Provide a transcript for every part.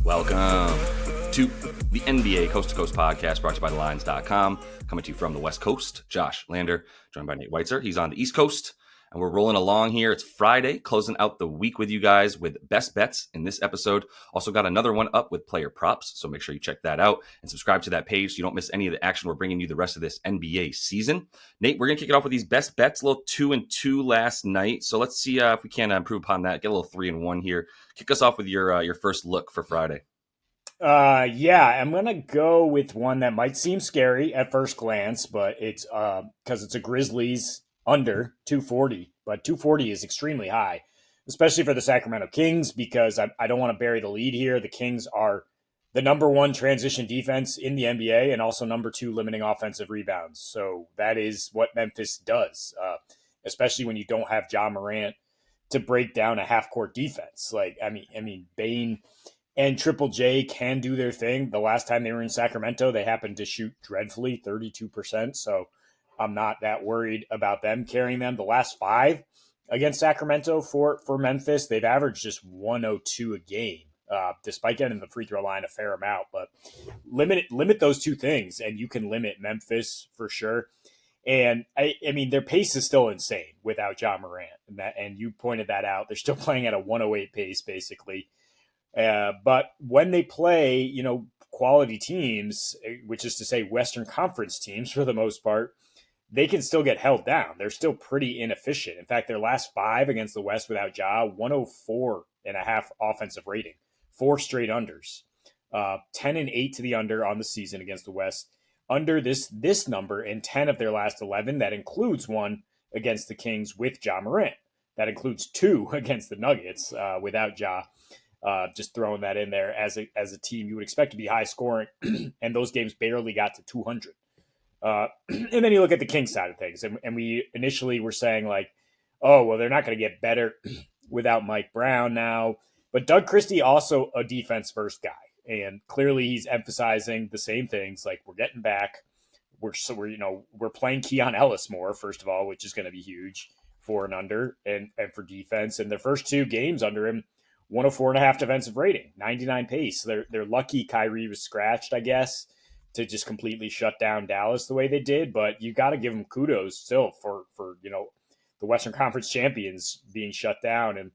Welcome to the NBA Coast to Coast podcast brought to you by thelines.com. Coming to you from the West Coast, Josh Lander, joined by Nate Weitzer. He's on the East Coast, and we're rolling along here. It's Friday, closing out the week with you guys with best bets in this episode. Also got another one up with player props, so make sure you check that out and subscribe to that page so you don't miss any of the action we're bringing you the rest of this NBA season. Nate, we're going to kick it off with these best bets, a little 2-2 last night. So let's see if we can improve upon that, get a little 3-1 here. Kick us off with your first look for Friday. I'm going to go with one that might seem scary at first glance, but it's because it's a Grizzlies under 240, but 240 is extremely high, especially for the Sacramento Kings, because I don't want to bury the lead here. The Kings are the number one transition defense in the NBA and also number two limiting offensive rebounds. So that is what Memphis does, especially when you don't have Ja Morant to break down a half-court defense. Bane and Triple J can do their thing. The last time they were in Sacramento, they happened to shoot dreadfully, 32%. So I'm not that worried about them carrying them. The last five against Sacramento for Memphis, they've averaged just 102 a game, despite getting the free throw line a fair amount. But limit those two things, and you can limit Memphis for sure. And I mean, their pace is still insane without Ja Morant, and you pointed that out. They're still playing at a 108 pace, basically. But when they play, quality teams, which is to say Western Conference teams for the most part, they can still get held down. They're still pretty inefficient. In fact, their last five against the West without Ja, 104.5 offensive rating, 4 straight unders, 10-8 to the under on the season against the West. Under this number in 10 of their last 11, that includes one against the Kings with Ja Morant. That includes 2 against the Nuggets without Ja. Just throwing that in there as a team you would expect to be high scoring, and those games barely got to 200. And then you look at the Kings side of things, and we initially were saying like, oh, well, they're not going to get better without Mike Brown now. But Doug Christie also a defense first guy, and clearly he's emphasizing the same things. Like, we're getting back, we're playing Keon Ellis more, first of all, which is going to be huge for an under and for defense. And their first 2 games under him, 104.5 defensive rating, 99 pace. They're lucky Kyrie was scratched, I guess, to just completely shut down Dallas the way they did. But you got to give them kudos still for the Western Conference champions being shut down. And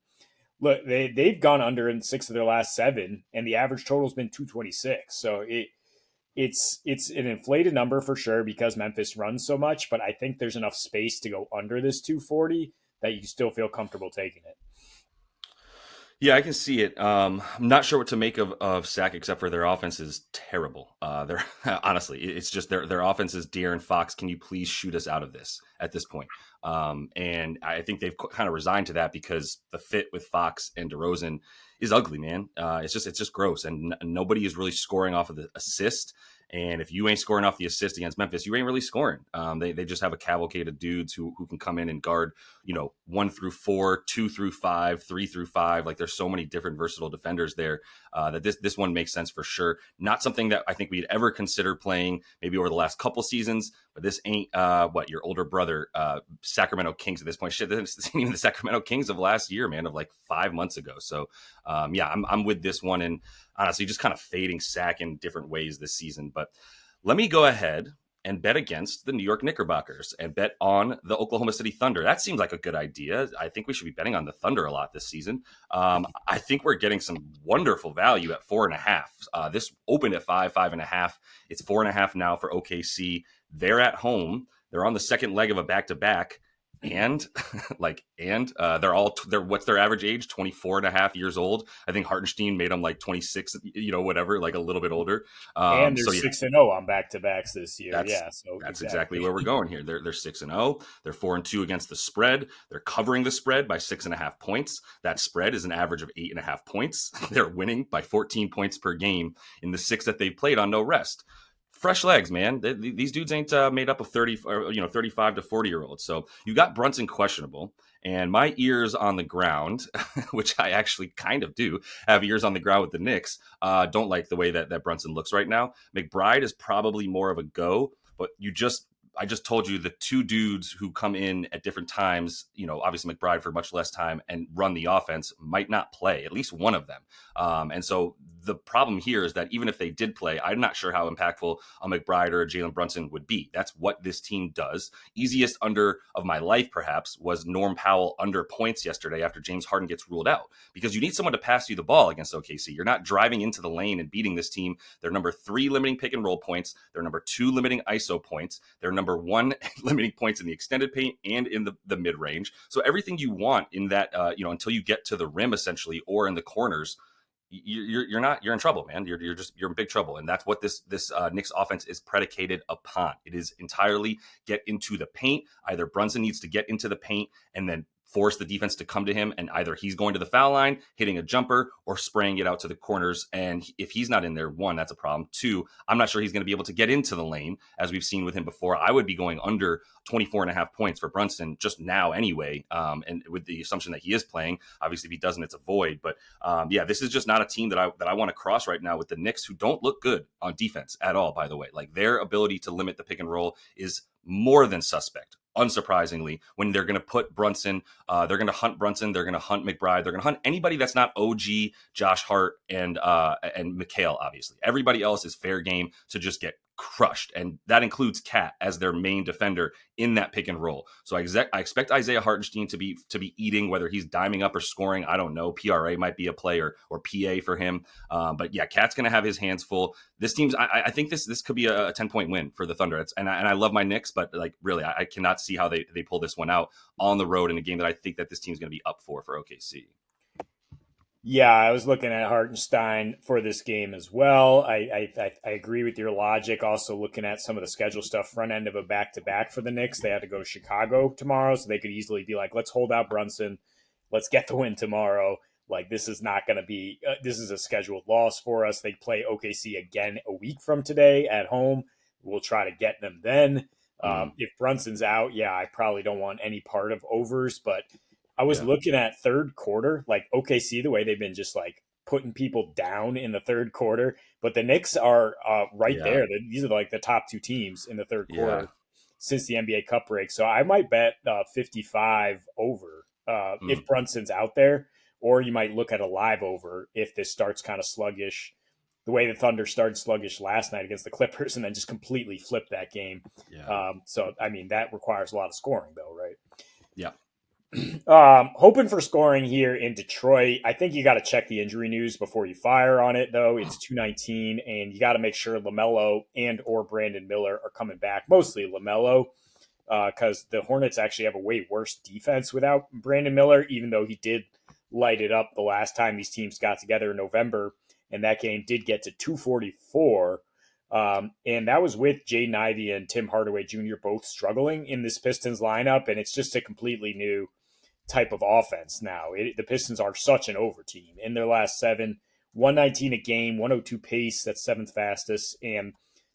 look, they've gone under in 6 of their last 7, and the average total has been 226. So it's an inflated number for sure because Memphis runs so much. But I think there's enough space to go under this 240 that you still feel comfortable taking it. Yeah, I can see it. I'm not sure what to make of Sac, except for their offense is terrible. They're honestly, it's just their offense is De'Aaron Fox. Can you please shoot us out of this at this point? And I think they've kind of resigned to that because the fit with Fox and DeRozan is ugly, man. It's just gross, and nobody is really scoring off of the assist. And if you ain't scoring off the assist against Memphis, you ain't really scoring. They just have a cavalcade of dudes who can come in and guard, 1 through 4, 2 through 5, 3 through 5. Like, there's so many different versatile defenders there that this one makes sense for sure. Not something that I think we'd ever consider playing maybe over the last couple seasons, but this ain't your older brother, Sacramento Kings at this point. Shit, this isn't even the Sacramento Kings of last year, man, of like 5 months ago. So I'm with this one, and honestly just kind of fading Sac in different ways this season. But let me go ahead and bet against the New York Knickerbockers and bet on the Oklahoma City Thunder. That seems like a good idea. I think we should be betting on the Thunder a lot this season. I think we're getting some wonderful value at 4.5. This opened at 5.5. It's 4.5 now for OKC. They're at home. They're on the second leg of a back-to-back. And they're what's their average age? 24.5 years old. I think Hartenstein made them like 26, whatever, like a little bit older. And they're 6-0 on back-to-backs this year. That's exactly where we're going here. They're 6-0. They're 4-2 against the spread. They're covering the spread by 6.5 points. That spread is an average of 8.5 points. They're winning by 14 points per game in the 6 that they've played on no rest. Fresh legs, man. These dudes ain't made up of 35 to 40-year-olds. So you got Brunson questionable, and my ears on the ground, which I actually kind of do have ears on the ground with the Knicks. Don't like the way that Brunson looks right now. McBride is probably more of a go, but I just told you the 2 dudes who come in at different times, obviously McBride for much less time and run the offense might not play, at least one of them. And so the problem here is that even if they did play, I'm not sure how impactful a McBride or a Jalen Brunson would be. That's what this team does. Easiest under of my life, perhaps, was Norm Powell under points yesterday after James Harden gets ruled out, because you need someone to pass you the ball against OKC. You're not driving into the lane and beating this team. They're number 3 limiting pick and roll points. They're number 2 limiting ISO points. They're number 1 limiting points in the extended paint and in the mid range. So everything you want in that, until you get to the rim essentially, or in the corners, you're in trouble, man. You're in big trouble, and that's what this Knicks offense is predicated upon. It is entirely get into the paint. Either Brunson needs to get into the paint and then force the defense to come to him, and either he's going to the foul line, hitting a jumper, or spraying it out to the corners. And if he's not in there, 1, that's a problem. 2, I'm not sure he's going to be able to get into the lane, as we've seen with him before. I would be going under 24.5 points for Brunson just now anyway, and with the assumption that he is playing. Obviously, if he doesn't, it's a void. But this is just not a team that I want to cross right now with the Knicks, who don't look good on defense at all, by the way. Like, their ability to limit the pick and roll is more than suspect. Unsurprisingly, when they're going to put Brunson, they're going to hunt Brunson, they're going to hunt McBride, they're going to hunt anybody that's not OG, Josh Hart, and McHale. Obviously, everybody else is fair game to just get crushed, and that includes Cat as their main defender in that pick and roll. So I expect Isaiah Hartenstein to be eating, whether he's diming up or scoring. I don't know. PRA might be a player, or PA for him. But yeah, Cat's going to have his hands full. This team's. I think this could be a 10-point win for the Thunder. And I love my Knicks, but like really, I cannot see how they pull this one out on the road in a game that I think that this team's going to be up for OKC. Yeah, I was looking at Hartenstein for this game as well. I agree with your logic. Also, looking at some of the schedule stuff, front end of a back-to-back for the Knicks. They had to go to Chicago tomorrow, so they could easily be like, let's hold out Brunson. Let's get the win tomorrow. Like, this is not going to be this is a scheduled loss for us. They play OKC again a week from today at home. We'll try to get them then. If Brunson's out, yeah, I probably don't want any part of overs, but I was looking at third quarter, like OKC, the way they've been just like putting people down in the third quarter, but the Knicks are right there. These are like the top 2 teams in the third quarter since the NBA Cup break. So I might bet 55 over if Brunson's out there, or you might look at a live over if this starts kind of sluggish, the way the Thunder started sluggish last night against the Clippers and then just completely flipped that game. So, I mean, that requires a lot of scoring though, right? Yeah. Hoping for scoring here in Detroit. I think you got to check the injury news before you fire on it, though. It's 219, and you got to make sure LaMelo and or Brandon Miller are coming back. Mostly LaMelo, because the Hornets actually have a way worse defense without Brandon Miller, even though he did light it up the last time these teams got together in November, and that game did get to 244. And that was with Jaden Ivey and Tim Hardaway Jr. both struggling in this Pistons lineup, and it's just a completely new type of offense now. The Pistons are such an over team. In their last 7, 119 a game, 102 pace, that's 7th fastest, and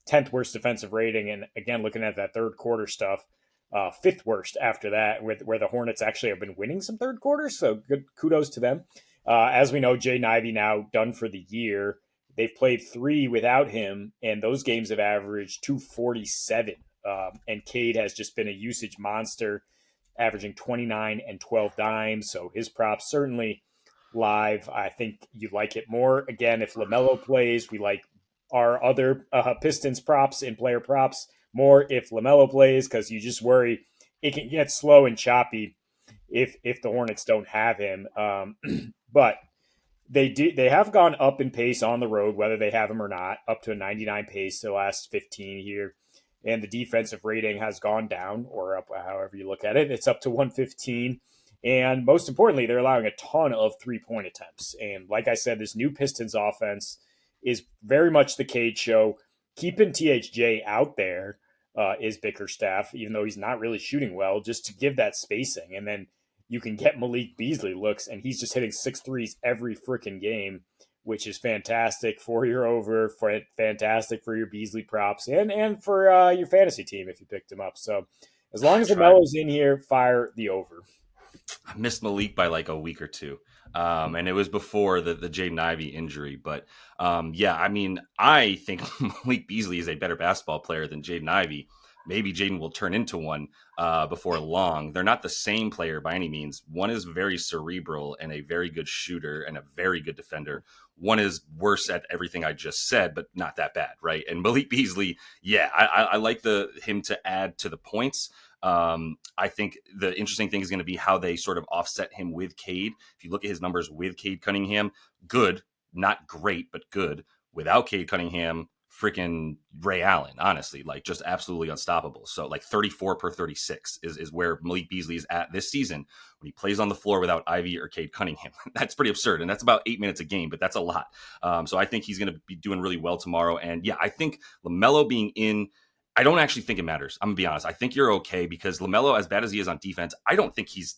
10th worst defensive rating. And again, looking at that third quarter stuff, 5th worst after that, where the Hornets actually have been winning some third quarters. So good kudos to them. As we know, Jaden Ivey now done for the year. They've played 3 without him, and those games have averaged 247. And Cade has just been a usage monster, averaging 29 and 12 dimes. So his props certainly live. I think you like it more. Again, if LaMelo plays, we like our other Pistons props and player props more if LaMelo plays, because you just worry it can get slow and choppy if the Hornets don't have him. But they have gone up in pace on the road, whether they have him or not, up to a 99 pace the last 15 here. And the defensive rating has gone down, or up, however you look at it. It's up to 115. And most importantly, they're allowing a ton of 3-point attempts. And like I said, this new Pistons offense is very much the Cade show. Keeping THJ out there is Bickerstaff, even though he's not really shooting well, just to give that spacing. And then you can get Malik Beasley looks, and he's just hitting 6 threes every freaking game, which is fantastic for your over, fantastic for your Beasley props, and for your fantasy team if you picked him up. So as long as LaMelo's in here, fire the over. I missed Malik by like a week or two. And it was before the Jaden Ivey injury. But I mean, I think Malik Beasley is a better basketball player than Jaden Ivey. maybe Jaden will turn into one before long. They're not the same player by any means. One is very cerebral and a very good shooter and a very good defender. One is worse at everything I just said, but not that bad, right? And Malik Beasley, yeah, I like him to add to the points. I think the interesting thing is going to be how they sort of offset him with Cade. If you look at his numbers with Cade Cunningham, good, not great, but good. Without Cade Cunningham, freaking Ray Allen, honestly, like just absolutely unstoppable. So like 34 per 36 is where Malik Beasley is at this season when he plays on the floor without Ivy or Cade Cunningham. That's pretty absurd. And that's about 8 minutes a game, but that's a lot. So I think he's going to be doing really well tomorrow. And yeah, I think LaMelo being in, I don't actually think it matters. I'm going to be honest. I think you're okay because LaMelo, as bad as he is on defense, I don't think he's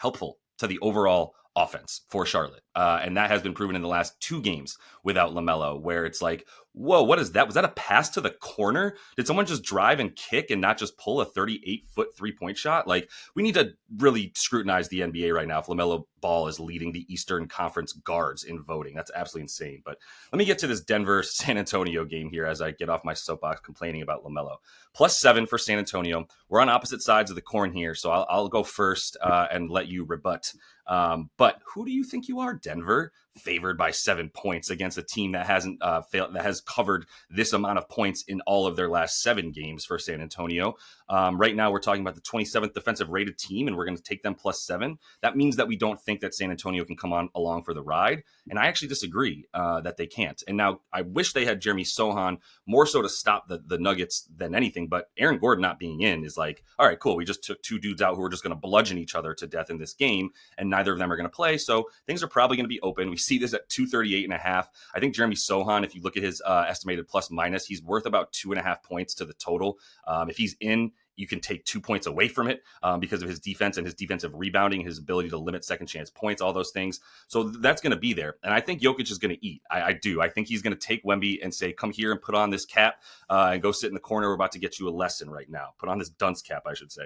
helpful to the overall offense for Charlotte. And that has been proven in the last 2 games without LaMelo, where it's like, whoa, what is that? Was that a pass to the corner? Did someone just drive and kick and not just pull a 38-foot 3-point shot? Like, we need to really scrutinize the NBA right now if LaMelo Ball is leading the Eastern Conference guards in voting. That's absolutely insane. But let me get to this Denver-San Antonio game here as I get off my soapbox complaining about LaMelo. +7 for San Antonio. We're on opposite sides of the coin here, so I'll go first and let you rebut. But who do you think you are, Denver? Favored by 7 points against a team that hasn't failed, that has covered this amount of points in all of their last 7 games for San Antonio. Right now, we're talking about the 27th defensive rated team, and we're going to take them +7. That means that we don't think that San Antonio can come on along for the ride. And I actually disagree that they can't. And now I wish they had Jeremy Sohan more so to stop the Nuggets than anything. But Aaron Gordon not being in is like, all right, cool. We just took 2 dudes out who are just going to bludgeon each other to death in this game, and neither of them are going to play. So things are probably going to be open. We see this at 238.5. I think Jeremy Sohan, if you look at his estimated plus minus, he's worth about 2.5 points to the total. If he's in, you can take 2 points away from it because of his defense and his defensive rebounding, his ability to limit second chance points, all those things. So that's going to be there. And I think Jokic is going to eat. I do. I think he's going to take Wemby and say, come here and put on this cap and go sit in the corner. We're about to get you a lesson right now. Put on this dunce cap, I should say.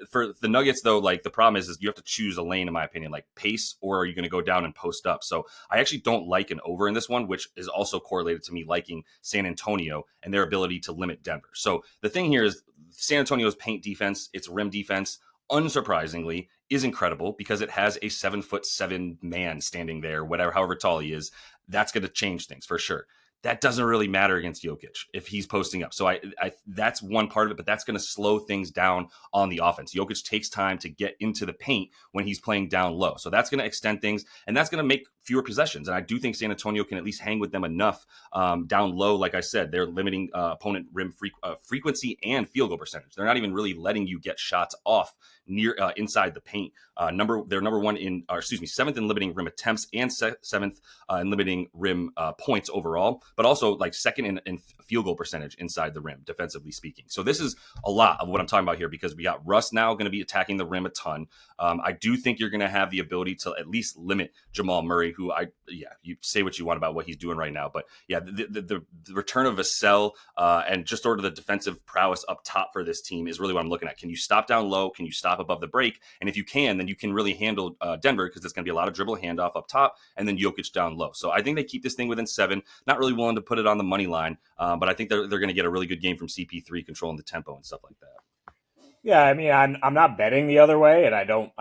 For the Nuggets, though, like the problem is you have to choose a lane, in my opinion, like pace, or are you going to go down and post up? So I actually don't like an over in this one, which is also correlated to me liking San Antonio and their ability to limit Denver. So the thing here is San Antonio's paint defense, its rim defense, unsurprisingly, is incredible because it has a 7'7" man standing there, however tall he is. That's going to change things for sure. That doesn't really matter against Jokic if he's posting up. So I that's one part of it, but that's going to slow things down on the offense. Jokic takes time to get into the paint when he's playing down low. So that's going to extend things, and that's going to make fewer possessions. And I do think San Antonio can at least hang with them enough down low. Like I said, they're limiting opponent rim frequency and field goal percentage. They're not even really letting you get shots off near inside the paint. They're seventh in limiting rim attempts and seventh in limiting rim points overall, but also like second in field goal percentage inside the rim, defensively speaking. So this is a lot of what I'm talking about here because we got Russ now going to be attacking the rim a ton. I do think you're going to have the ability to at least limit Jamal Murray, who you say what you want about what he's doing right now, but yeah, the return of Vassell and just sort of the defensive prowess up top for this team is really what I'm looking at. Can you stop down low? Can you stop above the break? And if you can, then you can really handle Denver because it's going to be a lot of dribble handoff up top and then Jokic down low. So I think they keep this thing within 7. Not really willing to put it on the money line, but I think they're going to get a really good game from CP3 controlling the tempo and stuff like that. Yeah, I mean, I'm not betting the other way, and I don't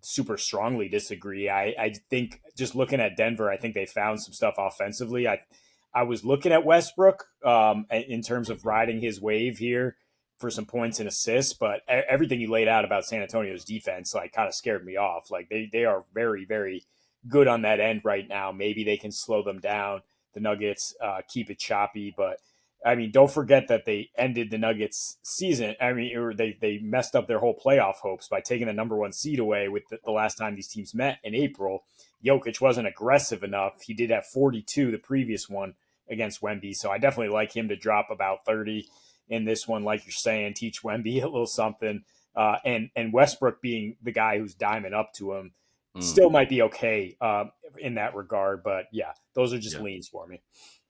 super strongly disagree. I think just looking at Denver, I think they found some stuff offensively. I was looking at Westbrook in terms of riding his wave here for some points and assists, but everything you laid out about San Antonio's defense like kind of scared me off. Like they are very, very good on that end right now. Maybe they can slow them down. The Nuggets keep it choppy, but I mean, don't forget that they ended the Nuggets season. I mean, or they messed up their whole playoff hopes by taking the number 1 seed away with the last time these teams met in April. Jokic wasn't aggressive enough. He did have 42 the previous one against Wemby, so I definitely like him to drop about 30 in this one, like you're saying, teach Wemby a little something. And Westbrook being the guy who's diming up to him still might be okay in that regard. But yeah, those are just leans for me.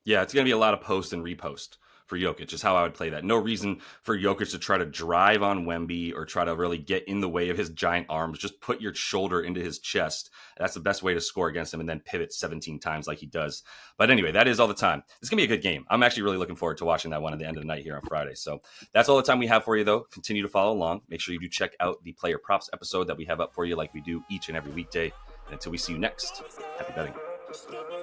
Yeah, it's going to be a lot of post and repost for Jokic is how I would play that. No reason for Jokic to try to drive on Wemby or try to really get in the way of his giant arms. Just put your shoulder into his chest. That's the best way to score against him, and then pivot 17 times like he does. But anyway, that is all the time. It's going to be a good game. I'm actually really looking forward to watching that one at the end of the night here on Friday. So that's all the time we have for you, though. Continue to follow along. Make sure you do check out the player props episode that we have up for you like we do each and every weekday. And until we see you next, happy betting.